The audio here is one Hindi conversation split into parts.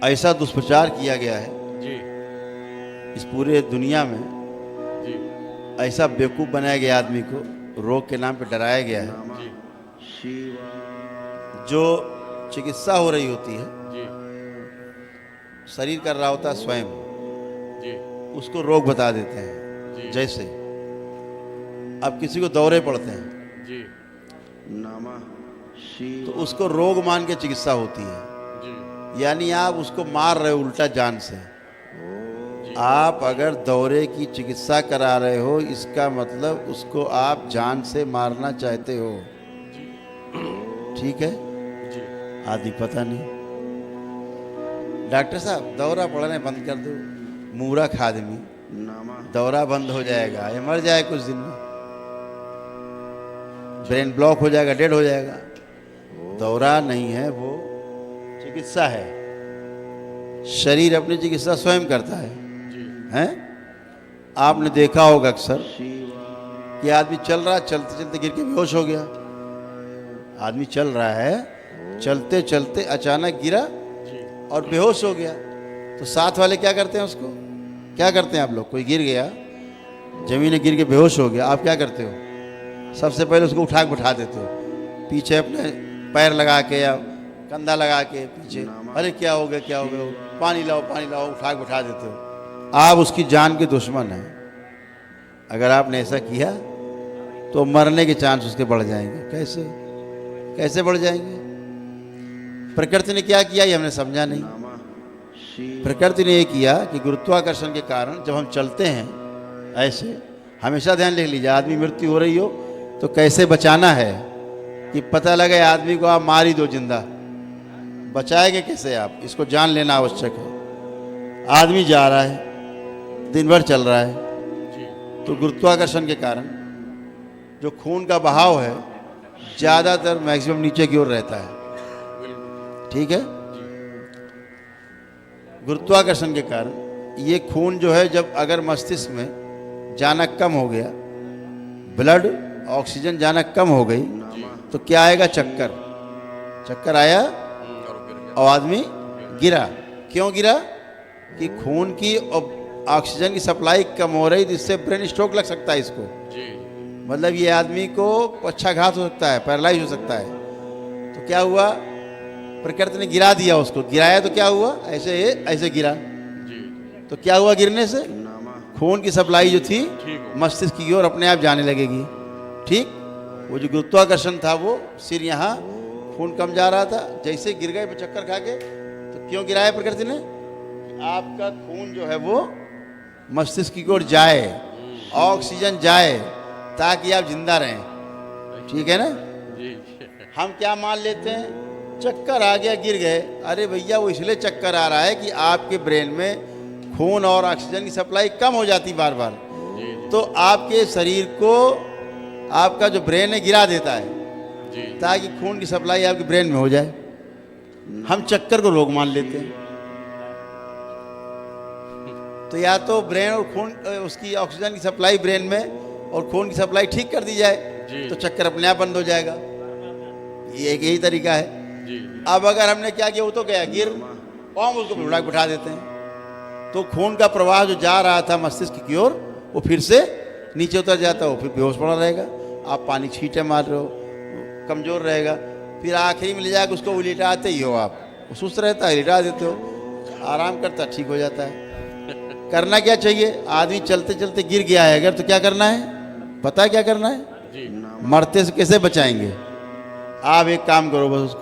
ऐसा दुष्प्रचार किया गया है जी इस पूरे दुनिया में, जी ऐसा बेवकूफ़ बनाया गया आदमी को, रोग के नाम पे डराया गया है। जी जो चिकित्सा हो रही होती है, जी शरीर कर रहा होता है स्वयं, जी उसको रोग बता देते हैं। जी जैसे अब किसी को दौरे पड़ते हैं जी तो उसको रोग मान के चिकित्सा होती है, जी यानी आप उसको मार रहे हो उल्टा जान से। आप अगर दौरे की चिकित्सा करा रहे हो, इसका मतलब उसको आप जान से मारना चाहते हो। ठीक है, जी आदि पता नहीं। डॉक्टर साहब दौरा पड़ने बंद कर दो, मूर्ख आदमी, दौरा बंद हो जाएगा, ये मर जाए कुछ दिन में, ब्रेन ब्लॉक हो जाएगा, डेड हो जाएगा। दौरा नहीं है, वो चिकित्सा है। शरीर अपनी चिकित्सा स्वयं करता है, हैं? आपने देखा होगा अक्सर कि आदमी चल रहा, चलते चलते गिर के बेहोश हो गया। आदमी चल रहा है, चलते चलते अचानक गिरा और बेहोश हो गया। तो साथ वाले क्या करते हैं उसको? क्या करते हैं आप लोग? कोई गिर गया, जमीन में गिर के बेहोश हो गया, आप क्या करते हो? सबसे पहले उसको उठा के बैठा देते हो, पीछे अपने पैर लगा के या कंधा लगा के पीछे, अरे क्या हो गया, क्या हो गया, पानी लाओ, पानी लाओ, उठा के बैठा देते हो। आप उसकी जान के दुश्मन हैं। अगर आपने ऐसा किया तो मरने के चांस उसके बढ़ जाएंगे। कैसे कैसे बढ़ जाएंगे? प्रकृति ने क्या किया ये हमने समझा नहीं। प्रकृति ने ये किया कि गुरुत्वाकर्षण के कारण जब हम चलते हैं ऐसे, हमेशा ध्यान रख लीजिए, आदमी मृत्यु हो रही हो तो कैसे बचाना है कि पता लगे आदमी को आप मार ही दो जिंदा, बचाएंगे कैसे आप? इसको जान लेना आवश्यक है। आदमी जा रहा है, दिन भर चल रहा है, तो गुरुत्वाकर्षण के कारण जो खून का बहाव है ज़्यादातर मैक्सिमम नीचे की ओर रहता है। ठीक है, गुरुत्वाकर्षण के कारण ये खून जो है, जब अगर मस्तिष्क में जाना कम हो गया, ब्लड ऑक्सीजन जाना कम हो गई, तो क्या आएगा? चक्कर। चक्कर आया और आदमी गिरा। क्यों गिरा? कि खून की ऑक्सीजन की सप्लाई कम हो रही, जिससे ब्रेन स्ट्रोक लग सकता है इसको। मतलब ये आदमी को पक्षाघात हो सकता है, पैरालाइज हो सकता है। तो क्या हुआ? प्रकृति ने गिरा दिया उसको। गिराया तो क्या हुआ? ऐसे ऐसे गिरा, तो क्या हुआ? गिरने से खून की सप्लाई जो थी मस्तिष्क की ओर अपने आप जाने लगेगी। ठीक, वो जो गुरुत्वाकर्षण था, वो सिर यहाँ, खून कम जा रहा था, जैसे गिर गए चक्कर खा के। तो क्यों गिराया प्रकृति ने? आपका खून जो है वो मस्तिष्क की ओर जाए, ऑक्सीजन जाए, ताकि आप जिंदा रहें। ठीक है ना? हम क्या मान लेते हैं? चक्कर आ गया, गिर गए। अरे भैया, वो इसलिए चक्कर आ रहा है कि आपके ब्रेन में खून और ऑक्सीजन की सप्लाई कम हो जाती बार बार, तो आपके शरीर को आपका जो ब्रेन है गिरा देता है, ताकि खून की सप्लाई आपके ब्रेन में हो जाए। हम चक्कर को रोग मान लेते हैं। तो या तो ब्रेन और खून, उसकी ऑक्सीजन की सप्लाई ब्रेन में और खून की सप्लाई ठीक कर दी जाए, तो चक्कर अपने आप बंद हो जाएगा। ये एक यही तरीका है। अब अगर हमने क्या किया, वो तो गया गिर, और हम उसको उठा के बैठा देते हैं, तो खून का प्रवाह जो जा रहा था मस्तिष्क की ओर, वो फिर से नीचे उतर जाता है, वो फिर बेहोश पड़ा रहेगा। आप पानी छींटे मार रहे हो, कमज़ोर रहेगा। फिर आखिरी में ले जाकर उसको लिटाते ही हो आप, वो सुस्त रहता है, लिटा देते हो, आराम करता, ठीक हो जाता है। करना क्या चाहिए? आदमी चलते चलते गिर गया है अगर, तो क्या करना है? पता है क्या करना है? मरते से कैसे बचाएंगे? आप एक काम करो, बस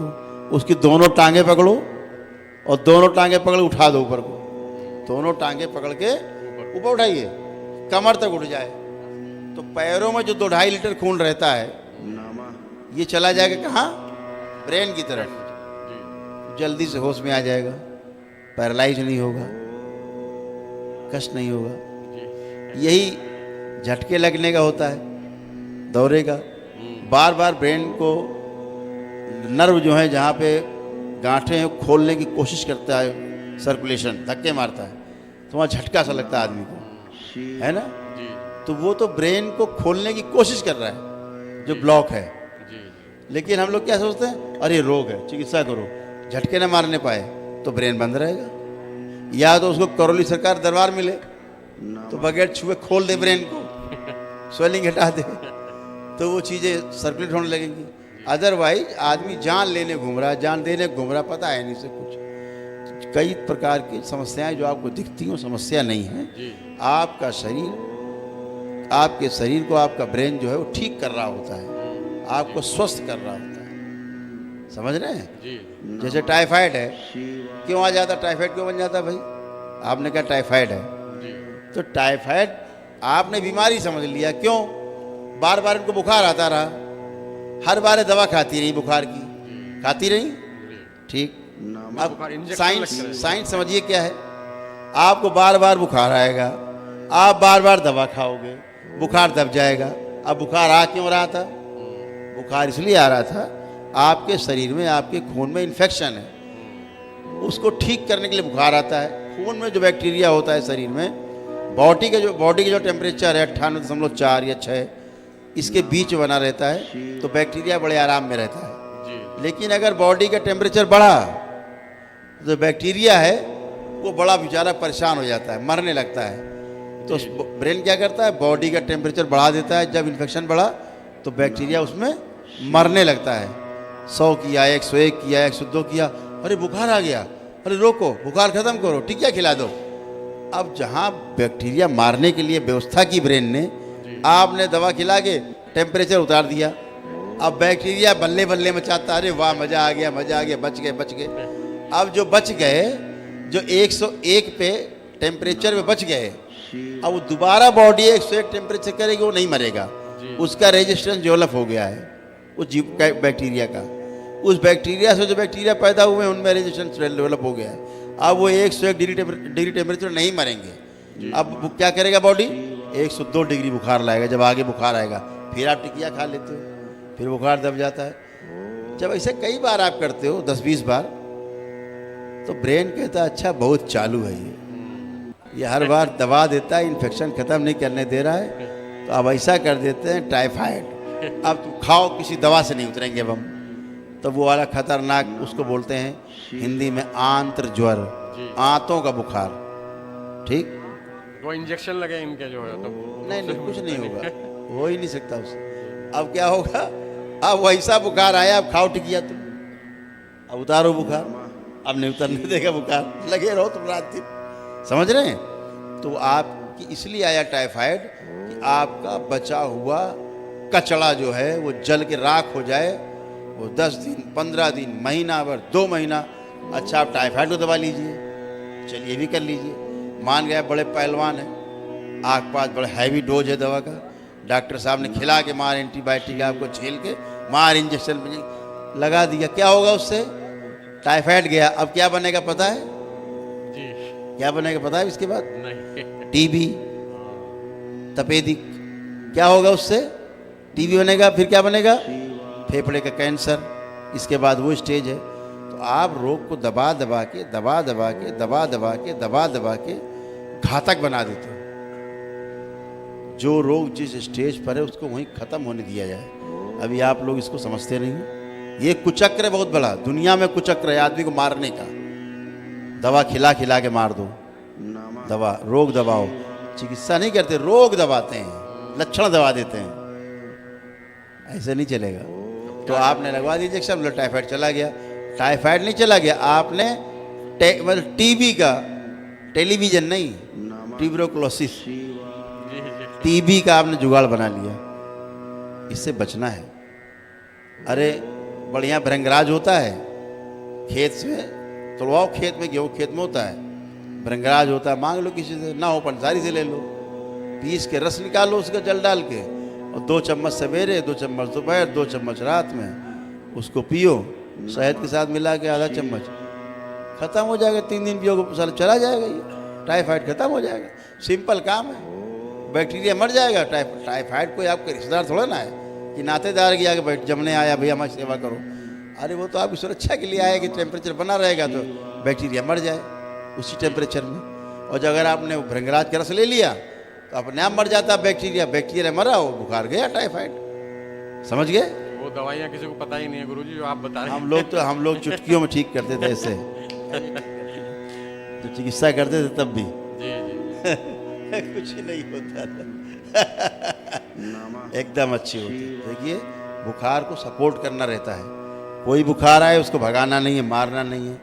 उसकी दोनों टांगे पकड़ो और दोनों टांगे पकड़ उठा दो ऊपर को। दोनों टांगे पकड़ के ऊपर उठाइए, कमर तक उठ जाए, तो पैरों में जो 2-2.5 लीटर खून रहता है, ये चला जाएगा कहाँ? ब्रेन की तरफ। जल्दी से होश में आ जाएगा, पैरालाइज नहीं होगा, कष्ट नहीं होगा। यही झटके लगने का होता है दौरे का। बार बार ब्रेन को नर्व जो है, जहाँ पे गांठें हैं, खोलने की कोशिश करता है, सर्कुलेशन धक्के मारता है, तो वहाँ झटका सा लगता है आदमी को, है ना? तो वो तो ब्रेन को खोलने की कोशिश कर रहा है जो ब्लॉक है। लेकिन हम लोग क्या सोचते हैं? अरे रोग है, चिकित्सा करो, झटके ना मारने पाए, तो ब्रेन बंद रहेगा, या तो उसको करौली सरकार दरबार मिले तो बगैर छुए खोल दे ब्रेन को, स्वेलिंग हटा दे, तो वो चीज़ें सर्कुलेट होने लगेंगी। अदरवाइज आदमी जान लेने घूम रहा है, जान देने घूम रहा, पता है नहीं से कुछ। कई प्रकार की समस्याएं जो आपको दिखती हैं समस्या नहीं है, आपका शरीर, आपके शरीर को आपका ब्रेन जो है वो ठीक कर रहा होता है, आपको स्वस्थ कर रहा होता है। समझ रहे हैं? जैसे टाइफाइड है, क्यों आ जाता टाइफाइड, क्यों बन जाता भाई? आपने कहा टाइफाइड है, तो टाइफाइड आपने बीमारी समझ लिया। क्यों? बार बार इनको बुखार आता रहा, हर बार दवा खाती रही, बुखार की खाती रही, ठीक। अब साइंस समझिए क्या है, आपको बार बार बुखार आएगा, आप बार बार दवा खाओगे, बुखार दब जाएगा। अब बुखार आ क्यों रहा था? बुखार इसलिए आ रहा था, आपके शरीर में, आपके खून में इन्फेक्शन है, उसको ठीक करने के लिए बुखार आता है। खून में जो बैक्टीरिया होता है शरीर में, बॉडी के जो टेम्परेचर है 98.4 या 6, इसके बीच बना रहता है, तो बैक्टीरिया बड़े आराम में रहता है। लेकिन अगर बॉडी का टेम्परेचर बढ़ा तो बैक्टीरिया है वो बड़ा बेचारा परेशान हो जाता है, मरने लगता है। तो ब्रेन क्या करता है, बॉडी का टेम्परेचर बढ़ा देता है। जब इन्फेक्शन बढ़ा तो बैक्टीरिया उसमें मरने लगता है। 100 किया, 101 किया, 102 किया, अरे बुखार आ गया, अरे रोको, बुखार खत्म करो, टीका खिला दो। अब जहाँ बैक्टीरिया मारने के लिए व्यवस्था की ब्रेन ने, आपने दवा खिला के टेम्परेचर उतार दिया। अब बैक्टीरिया बल्ले बल्ले मचाता, अरे वाह मजा आ गया, मजा आ गया, बच गए। अब जो बच गए, जो 101 पे टेम्परेचर में बच गए, अब वो दोबारा बॉडी 101 टेम्परेचर करेगी, वो नहीं मरेगा, उसका रेजिस्टेंस डेवलप हो गया है उस जीव बैक्टीरिया का। उस बैक्टीरिया से जो बैक्टीरिया पैदा हुए हैं उनमें रेजिस्टेंस डेवलप हो गया है। अब वो 101 डिग्री टेम्परेचर नहीं मरेंगे। अब वो क्या करेगा बॉडी, 102 डिग्री बुखार लाएगा। जब आगे बुखार आएगा फिर आप टिकिया खा लेते हो, फिर बुखार दब जाता है। जब ऐसे कई बार आप करते हो, 10-20 बार, तो ब्रेन कहता है अच्छा बहुत चालू है ये हर बार दबा देता है, इन्फेक्शन ख़त्म नहीं करने दे रहा है, तो अब ऐसा कर देते हैं टाइफाइड, अब तुम खाओ, किसी दवा से नहीं उतरेंगे अब हम। तो वो वाला खतरनाक, उसको बोलते हैं हिंदी में आंत्र ज्वर, आंतों का बुखार, ठीक। वो इंजेक्शन लगे इनके जो है तो नहीं कुछ नहीं होगा, हो ही नहीं सकता उससे। अब क्या होगा, अब वैसा बुखार आया, अब खाओ टिकिया तुम, अब उतारो बुखार, अब नहीं उतरने देगा बुखार, लगे रहो तुम रात दिन। समझ रहे हैं? तो आपकी इसलिए आया टाइफाइड कि आपका बचा हुआ कचड़ा जो है वो जल के राख हो जाए, वो 10 दिन, 15 दिन, महीना भर, 2 महीना। अच्छा आप टाइफाइड को दवा लीजिए, चलिए भी कर लीजिए। मान गया बड़े पहलवान है, आपके पास बड़ा हैवी डोज है दवा का, डॉक्टर साहब ने खिला के मार एंटीबायोटिक आपको झेल के मार इंजेक्शन लगा दिया, क्या होगा उससे? टाइफाइड गया। अब क्या बनेगा पता है? जी क्या बनेगा पता है इसके बाद? नहीं टीबी, तपेदिक। क्या होगा उससे? टीबी बनेगा। फिर क्या बनेगा? फेफड़े का कैंसर। इसके बाद वो स्टेज है। तो आप रोग को दबा दबा के घातक बना देते हो। जो रोग जिस स्टेज पर है उसको वहीं ख़त्म होने दिया जाए। अभी आप लोग इसको समझते नहीं हो। ये कुचक्र है बहुत बड़ा, दुनिया में कुचक्र है आदमी को मारने का। दवा खिला खिला के मार दो, दवा, रोग दबाओ। चिकित्सा नहीं करते, रोग दबाते हैं, लक्षण दबा देते हैं। ऐसे नहीं चलेगा। तो आपने लगवा दी इंजेक्शन, मतलब टाइफाइड चला गया। टाइफाइड नहीं चला गया, आपने मतलब टीबी का, टेलीविजन नहीं, ट्यूबरकुलोसिस, टीबी का आपने जुगाड़ बना लिया। इससे बचना है। अरे बढ़िया भृंगराज होता है, खेत से तोड़वाओ, खेत में गेहूँ खेत में होता है, भृंगराज होता है, मांग लो किसी से, ना हो पंसारी से ले लो, पीस के रस निकालो उसका जल डाल के, और 2 चम्मच सवेरे, 2 चम्मच दोपहर, 2 चम्मच रात में उसको पियो, शहद के साथ मिला के आधा चम्मच, ख़त्म हो जाएगा। 3 दिन पियोगे साल चला जाएगा, ये टाइफाइड ख़त्म हो जाएगा। सिंपल काम है, बैक्टीरिया मर जाएगा। टाइफाइड कोई आपके रिश्तेदार थोड़ा ना है कि नातेदार की आगे बैठ जमने आया, भैया हमारी सेवा करो। अरे वो तो आपकी सुरक्षा के लिए आया कि टेम्परेचर बना रहेगा तो बैक्टीरिया मर जाए उसी टेम्परेचर में। और जो अगर आपने भृंगराज का रस ले लिया तो अपने आप मर जाता बैक्टीरिया। बैक्टीरिया मरा, वो बुखार गया, टाइफाइड। समझ गए? वो दवाइयाँ किसी को पता ही नहीं है गुरुजी, जो आप बता रहे हैं। हम लोग चुटकियों में ठीक करते थे ऐसे। चिकित्सा करते थे तब भी जी जी कुछ नहीं होता था एकदम अच्छी होती है। देखिए बुखार को सपोर्ट करना रहता है, कोई बुखार आए उसको भगाना नहीं है, मारना नहीं है।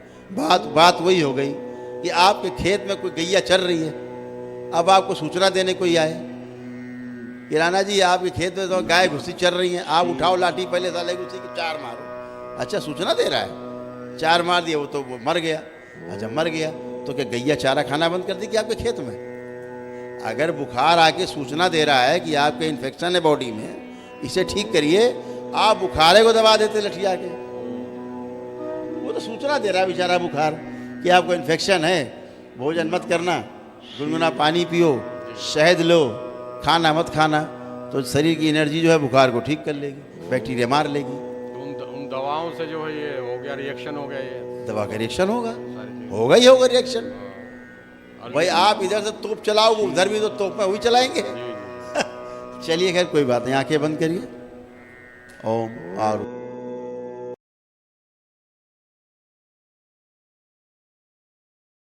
बात वही हो गई कि आपके खेत में कोई गैया चल रही है, अब आपको सूचना देने कोई आए कि राणा जी आपके खेत में तो गाय घुसी चल रही है, आप उठाओ लाठी पहले साले घुसी की 4 मारो। अच्छा सूचना दे रहा है, 4 मार दिया वो मर गया। अच्छा मर गया तो क्या गैया चारा खाना बंद कर दी कि आपके खेत में? अगर बुखार आके सूचना दे रहा है कि आपके इन्फेक्शन है बॉडी में, इसे ठीक करिए, आप बुखारे को दबा देते लठिया के। वो तो सूचना दे रहा है बेचारा बुखार कि आपको इन्फेक्शन है, भोजन मत करना, गुनगुना पानी पियो, शहद लो, खाना मत खाना, तो शरीर की एनर्जी जो है बुखार को ठीक कर लेगी, बैक्टीरिया मार लेगी। उन दवाओं से जो है ये हो गया, रिएक्शन हो गया, ये दवा का रिएक्शन होगा, सारी चीज़ें। होगा ही होगा रिएक्शन। और भाई आप इधर से तोप चलाओगे, उधर भी तो तोप में वही चलाएंगे। जी जी चलिए खैर कोई बात नहीं, आंखें बंद करिए। ओम आरू